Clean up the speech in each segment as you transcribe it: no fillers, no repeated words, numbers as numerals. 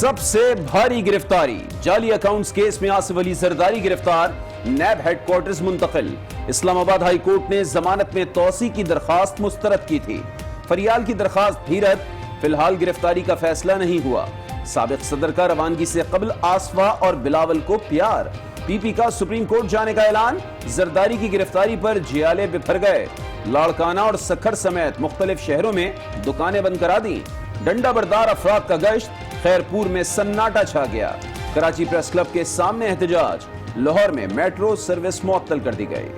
सबसे भारी गिरफ्तारी, जाली अकाउंट्स केस में आसिफ अली जरदारी गिरफ्तार, नैब हेडक्वार्टर्स मुंतकिल। इस्लामाबाद हाई कोर्ट ने जमानत में तौसी की दरखास्त मुस्तरद की थी। फरियाल की दरखास्त भी रद्द, फिलहाल गिरफ्तारी का फैसला नहीं हुआ। साबिक सदर का रवानगी से कबल आसफा और बिलावल को प्यार, पीपी का सुप्रीम कोर्ट जाने का ऐलान। जरदारी की गिरफ्तारी पर जियाले बिफर गए, लाड़काना और सखर समेत मुख्तलिफ शहरों में दुकानें बंद करा दी। डंडा बरदार अफराद का गश्त, खैरपुर में सन्नाटा छा गया। कराची प्रेस क्लब के सामने एहतजाज, लाहौर में मेट्रो सर्विस मुअत्तल कर दी गई।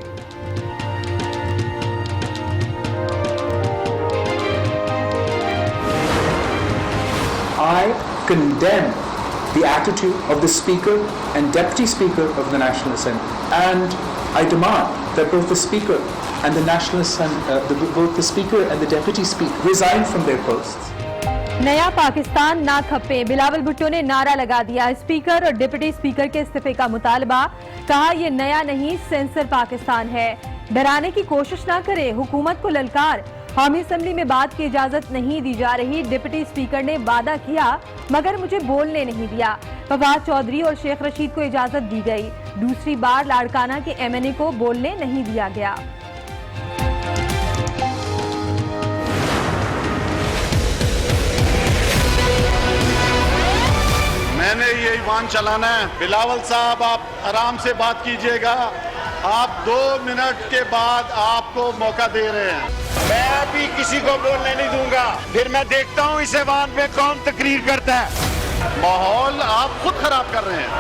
I condemn the attitude of the Speaker and Deputy Speaker of the National Assembly, and I demand that both the Speaker and the National Assembly, both the Speaker and the Deputy Speaker resign from their posts. नया पाकिस्तान ना खपे, बिलावल भुट्टो ने नारा लगा दिया। Speaker और deputy speaker के इस्तीफे का मुतालबा, कहा यह नया नहीं सेंसर पाकिस्तान है। डराने की कोशिश ना करे, हुकूमत को ललकार। कौमी असेंबली में बात की इजाजत नहीं दी जा रही, डिप्टी स्पीकर ने वादा किया मगर मुझे बोलने नहीं दिया। फवाद चौधरी और शेख रशीद को इजाजत दी गई, दूसरी बार लाड़काना के एमएनए को बोलने नहीं दिया गया। मैंने ये ईवान चलाना है। बिलावल साहब, आप आराम से बात कीजिएगा। आप 2 मिनट के बाद आपको मौका दे रहे हैं। मैं भी किसी को बोलने नहीं दूंगा। फिर मैं देखता हूँ इस ऐवान में कौन तकरीर करता है। माहौल आप खुद खराब कर रहे हैं।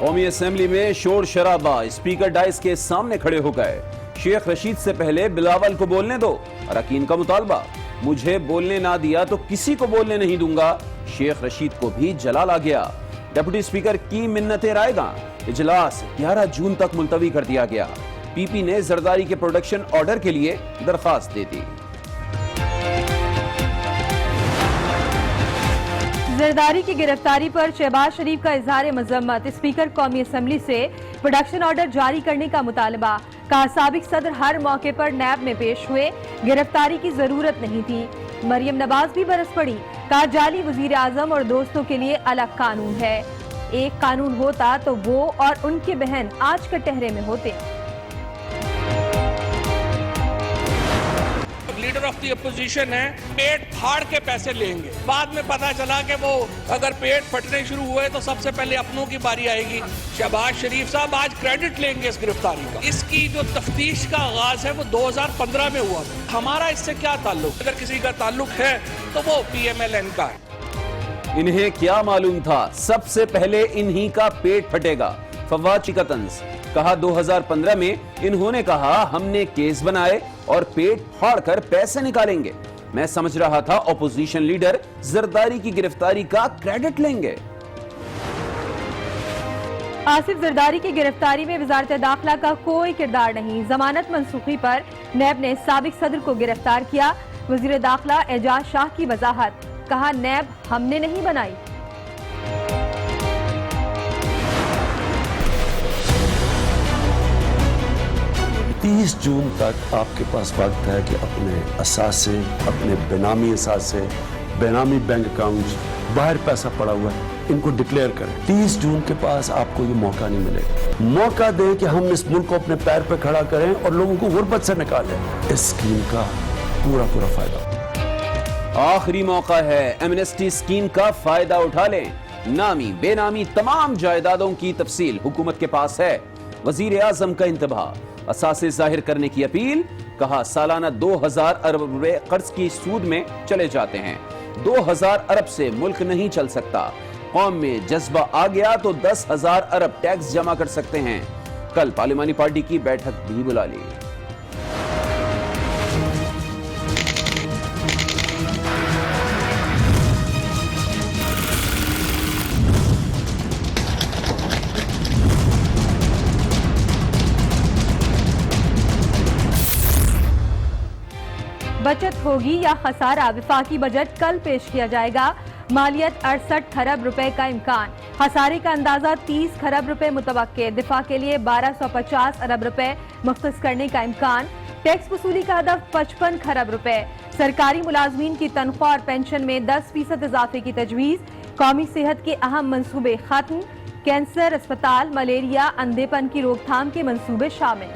कौमी असेंबली में शोर शराबा, स्पीकर डाइस के सामने खड़े हो गए। शेख रशीद से पहले बिलावल को बोलने दो, अरकान का मुतालबा। मुझे बोलने ना दिया तो किसी को बोलने नहीं दूंगा। शेख रशीद को भी जलाल आ गया। डिप्टी स्पीकर की मिन्नतें रायगा, इजलास 11 जून तक मुलतवी कर दिया गया। पीपी ने जरदारी के प्रोडक्शन ऑर्डर के लिए दरखास्त दे दी। जरदारी की गिरफ्तारी पर शहबाज शरीफ का इजहार मजम्मत, स्पीकर कौमी असेंबली से प्रोडक्शन ऑर्डर जारी करने का मुतालबा। कहा साबिक सदर हर मौके पर नैब में पेश हुए, गिरफ्तारी की जरूरत नहीं थी। मरियम नवाज भी बरस पड़ी, कहा जाली वजीर आजम और दोस्तों के लिए अलग कानून है। एक कानून होता तो वो और उनकी बहन आज कटहरे में होते। लीडर ऑफ द अपोजिशन है, पेट फाड़ के पैसे लेंगे। बाद में पता चला कि वो अगर पेट फटने शुरू हुए तो सबसे पहले अपनों की बारी आएगी। शहबाज शरीफ साहब आज क्रेडिट लेंगे इस गिरफ्तारी का। इसकी जो तफ्तीश का आगाज है वो 2015 में हुआ था। हमारा इससे क्या ताल्लुक? अगर किसी का ताल्लुक है तो वो PMLN का है। इन्हें क्या मालूम था सबसे पहले इन्हीं का पेट फटेगा। फवाद चिकतंस, कहा 2015 में इन्होंने कहा हमने केस बनाए और पेट फाड़कर पैसे निकालेंगे। मैं समझ रहा था ऑपोजिशन लीडर जरदारी की गिरफ्तारी का क्रेडिट लेंगे। आसिफ जरदारी की गिरफ्तारी में वजारत दाखिला का कोई किरदार नहीं। जमानत मनसूखी पर नैब ने साबिक सदर को गिरफ्तार किया। वजीर दाखिला एजाज शाह की वजाहत, कहा नैब हमने नहीं बनाई। 30 जून तक आपके पास वक्त है कि अपने असासे, अपने बेनामी असासे, बेनामी बैंक अकाउंट्स, बाहर पैसा पड़ा हुआ है, इनको डिक्लेयर करें। 30 जून के पास आपको ये मौका नहीं मिलेगा। मौका दें कि हम इस मुल्क को अपने पैर पर खड़ा करें और लोगों को गुर्बत से निकालें। इस स्कीम का पूरा फायदा, आखिरी मौका है, एमनेस्टी स्कीम का फायदा उठा लें। नामी बेनामी तमाम जायदादों की तफसील हुकूमत के पास है। वजीर आजम का इंतबाह, असासे जाहिर करने की अपील। कहा सालाना 2000 अरब रुपए कर्ज की सूद में चले जाते हैं। 2000 अरब से मुल्क नहीं चल सकता। कौम में जज्बा आ गया तो 10,000 अरब टैक्स जमा कर सकते हैं। कल पार्लिमानी पार्टी की बैठक भी बुला ली। बचत होगी या खसारा, विफाकी बजट कल पेश किया जाएगा। मालियत 68 खरब रुपए का इम्कान, खसारे का अंदाजा 30 खरब रुपए मुतवक्के। दिफा के लिए 1250 अरब रुपए मुख्तस करने का इम्कान। टैक्स वसूली का हदफ 55 खरब रुपए। सरकारी मुलाजमीन की तनख्वाह और पेंशन में 10% इजाफे की तजवीज। कौमी सेहत के अहम मंसूबे खत्म। कैंसर अस्पताल, मलेरिया, अंधेपन की रोकथाम के मंसूबे शामिल।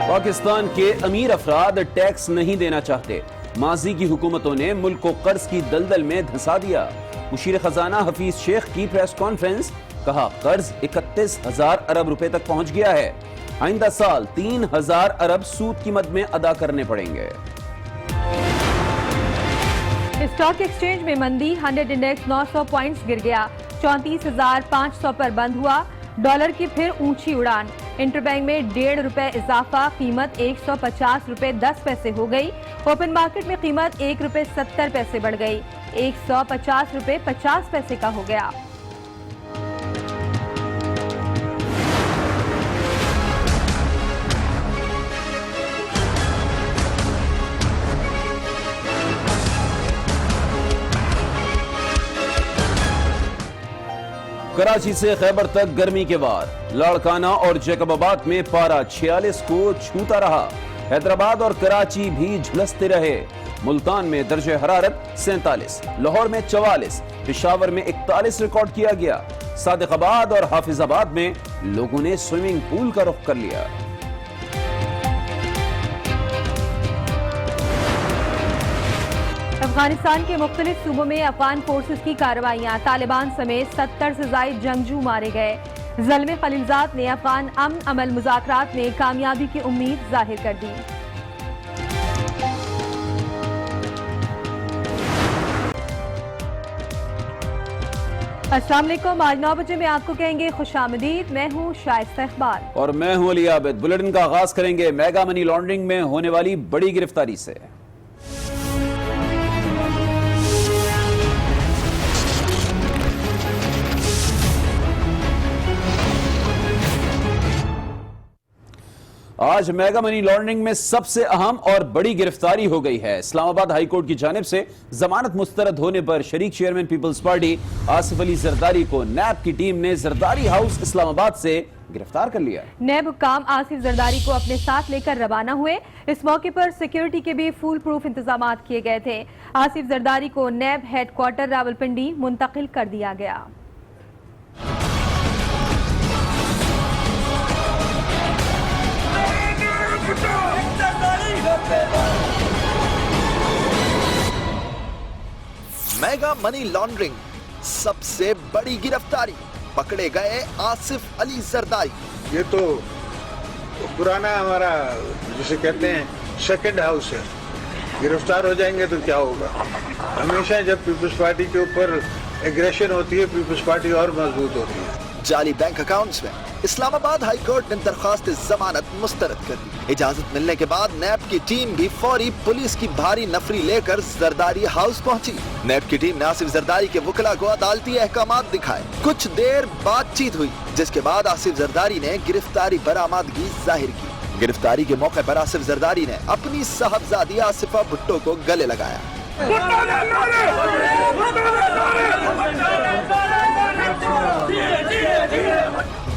पाकिस्तान के अमीर अफराद टैक्स नहीं देना चाहते। माजी की हुकूमतों ने मुल्क को कर्ज की दलदल में धंसा दिया। मुशीर खजाना हफीज शेख की प्रेस कॉन्फ्रेंस, कहा कर्ज 31,000 अरब रुपए तक पहुंच गया है। आइंदा साल 3,000 अरब सूद की मद में अदा करने पड़ेंगे। स्टॉक एक्सचेंज में मंदी, 100 इंडेक्स 900 पॉइंट्स गिर गया, 34,500 पर बंद हुआ। डॉलर की फिर ऊंची उड़ान। इंटरबैंक में ₹1.5 इजाफा, कीमत 150 रुपए 10 पैसे हो गई। ओपन मार्केट में कीमत ₹1.70 बढ़ गई, 150 रुपए 50 पैसे का हो गया। कराची से खैबर तक गर्मी के बाद लाड़काना और जैकबाबाद में पारा 46 को छूता रहा। हैदराबाद और कराची भी झुलसते रहे। मुल्तान में दर्जे हरारत 47, लाहौर में 44, पेशावर में 41 रिकॉर्ड किया गया। सादिकाबाद और हाफिजाबाद में लोगों ने स्विमिंग पूल का रुख कर लिया। अफगानिस्तान के मुख्तलिफ सूबों में अफगान फोर्सेस की कार्रवाइयां, तालिबान समेत 70 से जायद जंगजू मारे गए। ज़ल्मे खलीलजाद ने अफगान अमन अमल मुज़ाकरात में कामयाबी की उम्मीद जाहिर कर दी। अस्सलाम वालेकुम, आज 9 बजे में आपको कहेंगे खुशामदीद। मैं हूँ शाइस्ता इकबाल और मैं हूं अली आबिद। बुलेटिन का आगाज करेंगे मेगा मनी लॉन्ड्रिंग में होने वाली बड़ी गिरफ्तारी से। आज मेगा मनी लॉन्ड्रिंग में सबसे अहम और बड़ी गिरफ्तारी हो गई है। इस्लामाबाद हाई कोर्ट की जानिब से जमानत मुस्तरद होने पर शरीक chairman peoples party Asif Ali Zardari को नैब की टीम ने जरदारी हाउस इस्लामाबाद से गिरफ्तार कर लिया। नैब हुक्काम आसिफ जरदारी को अपने साथ लेकर रवाना हुए। इस मौके पर सिक्योरिटी के भी फुल प्रूफ इंतजाम किए गए थे। आसिफ जरदारी को नैब हेडक्वार्टर रावलपिंडी मुंतकिल कर दिया गया। मेगा मनी लॉन्ड्रिंग, सबसे बड़ी गिरफ्तारी, पकड़े गए आसिफ अली जरदारी। ये तो पुराना हमारा जिसे कहते हैं सेकंड हाउस है। गिरफ्तार हो जाएंगे तो क्या होगा। हमेशा जब पीपल्स पार्टी के ऊपर एग्रेशन होती है, पीपल्स पार्टी और मजबूत होती है। जाली बैंक अकाउंट्स में इस्लामाबाद हाई कोर्ट ने दरखास्त जमानत मुस्तरद कर दी। इजाजत मिलने के बाद नैब की टीम भी फौरी पुलिस की भारी नफरी लेकर जरदारी हाउस पहुंची। नैब की टीम ने आसिफ जरदारी के वकला को अदालती अहकामात दिखाए। कुछ देर बातचीत हुई, जिसके बाद आसिफ जरदारी ने गिरफ्तारी बरामदगी जाहिर की। गिरफ्तारी के मौके पर आसिफ जरदारी ने अपनी साहबजादी आसिफा भुट्टो को गले लगाया।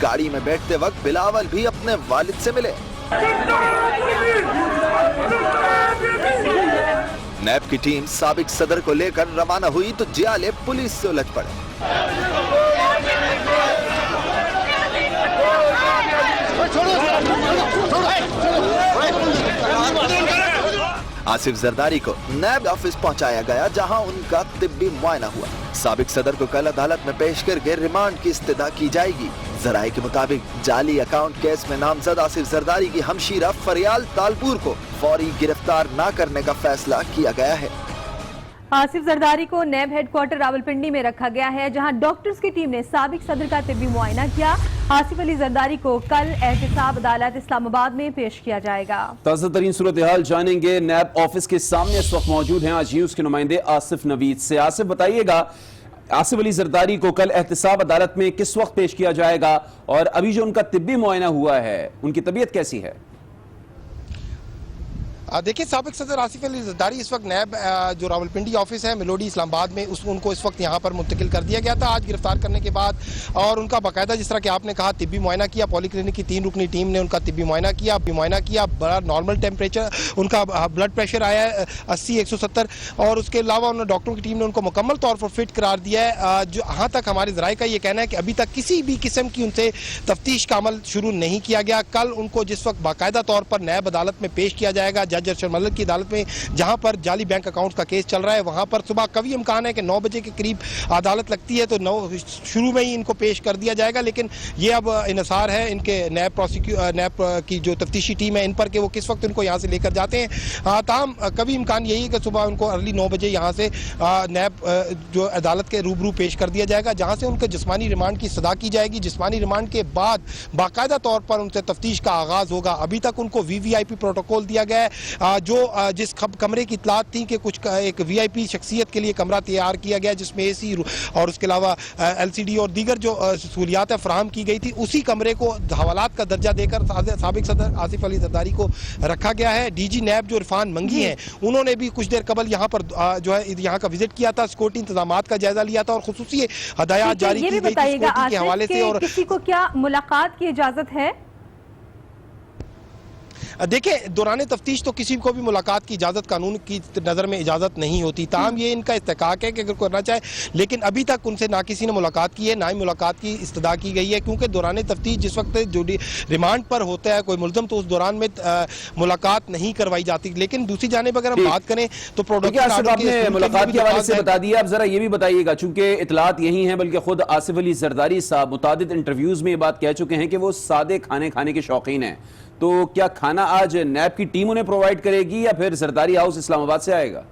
गाड़ी में बैठते वक्त बिलावल भी अपने वालिद से मिले। नैब की टीम साबिक सदर को लेकर रवाना हुई तो जियाले पुलिस से उलझ पड़े। आसिफ जरदारी को नैब ऑफिस पहुंचाया गया, जहां उनका तिब्बी मुआयना हुआ। साबिक सदर को कल अदालत में पेश करके रिमांड की इस्तदा की जाएगी। जराये के मुताबिक जाली अकाउंट केस में नामजद आसिफ जरदारी की हमशीरा फरियाल तालपुर को फौरी गिरफ्तार न करने का फैसला किया गया है। आसिफ जरदारी को नैब हेडक्वार्टर रावलपिंडी में रखा गया है, जहां डॉक्टर्स की टीम ने साबिक सदर का तिब्बी मुआयना किया। आसिफ अली जरदारी को कल एहतिसाब अदालत इस्लामाबाद में पेश किया जाएगा। ताज़ा तरीन सूरत हाल जानेंगे। नैब ऑफिस के सामने इस वक्त मौजूद हैं आज न्यूज़ के नुमाइंदे आसिफ नवीद से। आसिफ, बताइएगा आसिफ अली जरदारी को कल एहतिसाब अदालत में किस वक्त पेश किया जाएगा और अभी जो उनका तिब्बी मुआयना हुआ है उनकी तबीयत कैसी है? देखिए, साबिक सदर आसिफ अली जरदारी इस वक्त नैब जो रावलपिंडी ऑफिस है मिलोडी इस्लामाबाद में उनको इस वक्त यहाँ पर मुंतकिल कर दिया गया था आज गिरफ्तार करने के बाद। और उनका बाकायदा जिस तरह कि आपने कहा तिब्बी मुआयना किया, पॉलीक्लिनिक की 3 रुकनी टीम ने उनका तिब्बी मुआयना किया, बड़ा नॉर्मल टेम्परेचर, उनका ब्लड प्रेशर आया है 80-170 और उसके अलावा उन्होंने डॉक्टरों की टीम ने उनको मुकम्मल तौर पर फिट करार दिया है। जो यहाँ तक हमारे ज़राए का ये कहना है कि अभी तक किसी भी किस्म की उनसे तफ्तीश का अमल शुरू नहीं किया गया। कल उनको जिस वक्त बाकायदा तौर पर नैब अदालत में पेश किया जाएगा, जज अरशद मलिक की अदालत में, जहां पर जाली बैंक अकाउंट का केस चल रहा है, वहां पर सुबह कभी इम्कान है कि 9 बजे के करीब अदालत लगती है तो 9 शुरू में ही इनको पेश कर दिया जाएगा। लेकिन ये अब इन्हिसार है इनके नैब की जो तफ्तीशी टीम है इन पर कि वो किस वक्त इनको यहाँ से लेकर जाते हैं। ताहम कभी इम्कान यही है कि सुबह उनको अर्ली 9 बजे यहाँ से नैब जो अदालत के रूबरू पेश कर दिया जाएगा, जहाँ से उनके जिस्मानी रिमांड की सदा की जाएगी। जिस्मानी रिमांड के बाद बाकायदा तौर पर उनसे तफ्तीश का आगाज होगा। अभी तक उनको VVIP प्रोटोकॉल दिया गया है, जो जिस कमरे की इतलात थी कि कुछ एक VIP शख्सियत के लिए कमरा तैयार किया गया जिसमें AC और उसके अलावा LCD और दीगर जो सहूलियात फराहम की गई थी, उसी कमरे को हवालात का दर्जा देकर साबिक सदर आसिफ अली जरदारी को रखा गया है। DG नैब जो इरफान मंगी हैं, उन्होंने भी कुछ देर कबल यहाँ पर जो है यहाँ का विजिट किया था, सिक्योरिटी इंतजामात का जायजा लिया था और खुसूसी हदायत जारी की गई थी सिक्योरिटी के हवाले से। और किसी को क्या मुलाकात की इजाजत है? देखिए, दौरान तफ्तीश तो किसी को भी मुलाकात की इजाज़त कानून की नज़र में इजाज़त नहीं होती। ताहम ये इनका इत्तेकाक है कि अगर करना चाहे, लेकिन अभी तक उनसे ना किसी ने मुलाकात की है, ना ही मुलाकात की इस्तदा की गई है, क्योंकि दौरान तफ्तीश जिस वक्त जो रिमांड पर होता है कोई मुलज़म तो उस दौरान में मुलाकात नहीं करवाई जाती। लेकिन दूसरी जानिब अगर हम बात करें तो आपने मुलाकात के हवाले से बता दिया, अब जरा ये भी बताइएगा, चूंकि इतलात यही है, बल्कि खुद आसिफ अली जरदारी साहब मुतादिद इंटरव्यूज में ये बात कह चुके हैं कि वो सादे खाने खाने के शौकीन हैं। तो क्या खाना आज नैब की टीम उन्हें प्रोवाइड करेगी या फिर जरदारी हाउस इस्लामाबाद से आएगा?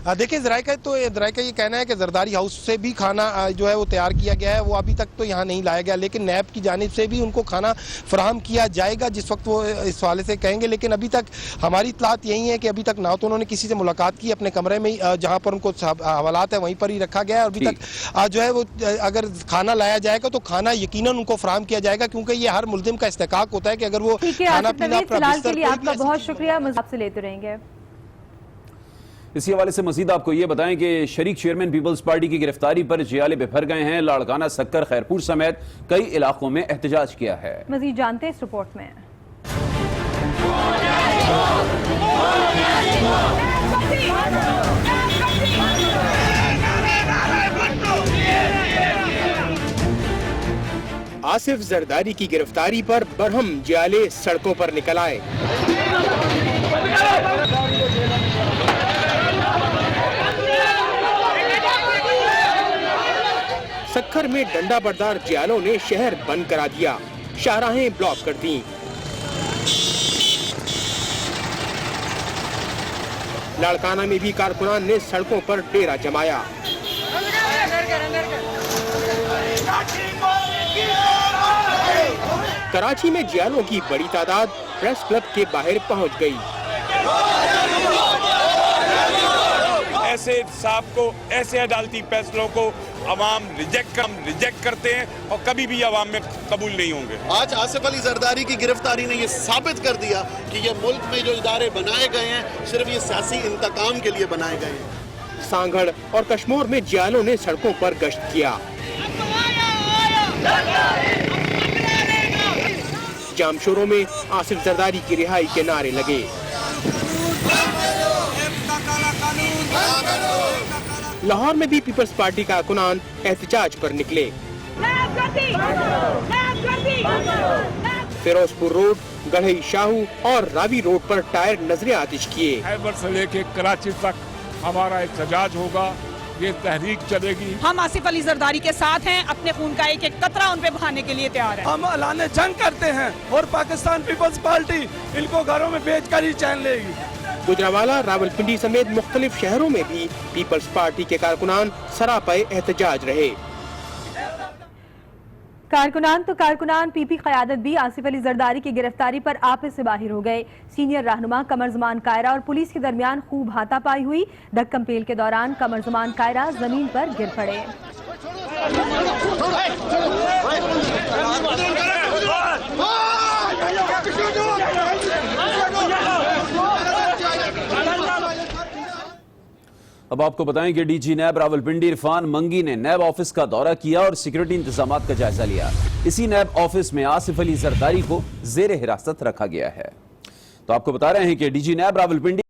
देखिए, ज़राए का ये कहना है कि जरदारी हाउस से भी खाना जो है वो तैयार किया गया है, वो अभी तक तो यहाँ नहीं लाया गया, लेकिन नैब की जानिब से भी उनको खाना फराहम किया जाएगा जिस वक्त वो इस हवाले से कहेंगे। लेकिन अभी तक हमारी इतलात यही है कि अभी तक ना तो उन्होंने किसी से मुलाकात की, अपने कमरे में जहाँ पर उनको हवालात है वहीं पर ही रखा गया है। अभी तक जो है वो अगर खाना लाया जाएगा तो खाना यकीनन उनको फराहम किया जाएगा, क्योंकि ये हर मुल्ज़िम का इस्तेकाक होता है कि अगर वो खाना पीना आपका बहुत शुक्रिया, आपसे लेते रहेंगे। इसी हवाले से मजीद आपको ये बताएं कि शरीक चेयरमैन पीपल्स पार्टी की गिरफ्तारी पर जियाले बिफर गए हैं। लाड़काना, सक्कर, खैरपुर समेत कई इलाकों में एहतजाज किया है। मजीद जानते हैं इस रिपोर्ट में। आसिफ जरदारी की गिरफ्तारी पर बरहम जियाले सड़कों पर निकल आए। सक्खर में डंडा बरदार जियालों ने शहर बंद करा दिया, शाहराहें ब्लॉक कर दी। लाड़काना में भी कारकुनान ने सड़कों पर डेरा जमाया। कराची में जियालों की बड़ी तादाद प्रेस क्लब के बाहर पहुंच गई। ऐसे इंसाफ को, ऐसे अदालती फैसलों को अवाम रिजेक्ट करते हैं और कभी भी अवाम में कबूल नहीं होंगे। आज आसिफ अली जरदारी की गिरफ्तारी ने ये साबित कर दिया कि ये मुल्क में जो इदारे बनाए गए हैं सिर्फ ये सियासी इंतकाम के लिए बनाए गए हैं। सांगड़ और कश्मीर में जियालों ने सड़कों पर गश्त किया। जामशोरों में आसिफ जरदारी की रिहाई के नारे लगे। लाहौर में भी पीपल्स पार्टी का कारकुनान एहतजाज पर निकले। फिरोजपुर रोड, गढ़ई शाहू और रावी रोड पर टायर नजरे आतिश किए। खैबर से लेके कराची तक हमारा एहतजाज होगा, ये तहरीक चलेगी। हम आसिफ अली जरदारी के साथ हैं, अपने खून का एक एक कतरा उन पे बहाने के लिए तैयार है। हम ऐलान जंग करते हैं और पाकिस्तान पीपल्स पार्टी इनको घरों में बेचकर ही चैन लेगी। गुजरावाला, रावलपिंडी समेत मुख्तलिफ शहरों में भी पीपल्स पार्टी के कारकुनान सरापे एहतजाज रहे। कारकुनान पीपी क़यादत भी आसिफ अली जरदारी की गिरफ्तारी पर आपस से बाहिर हो गए। सीनियर रहनुमा कमर ज़मान कायरा और पुलिस के दरमियान खूब हाथापाई हुई। धक्कम पेल के दौरान कमर ज़मान कायरा जमीन पर गिर पड़े। अब आपको बताएं कि डीजी नैब रावलपिंडी इरफान मंगी ने नैब ऑफिस का दौरा किया और सिक्योरिटी इंतजाम का जायजा लिया। इसी नैब ऑफिस में आसिफ अली जरदारी को जेर हिरासत रखा गया है। तो आपको बता रहे हैं कि डीजी नैब रावलपिंडी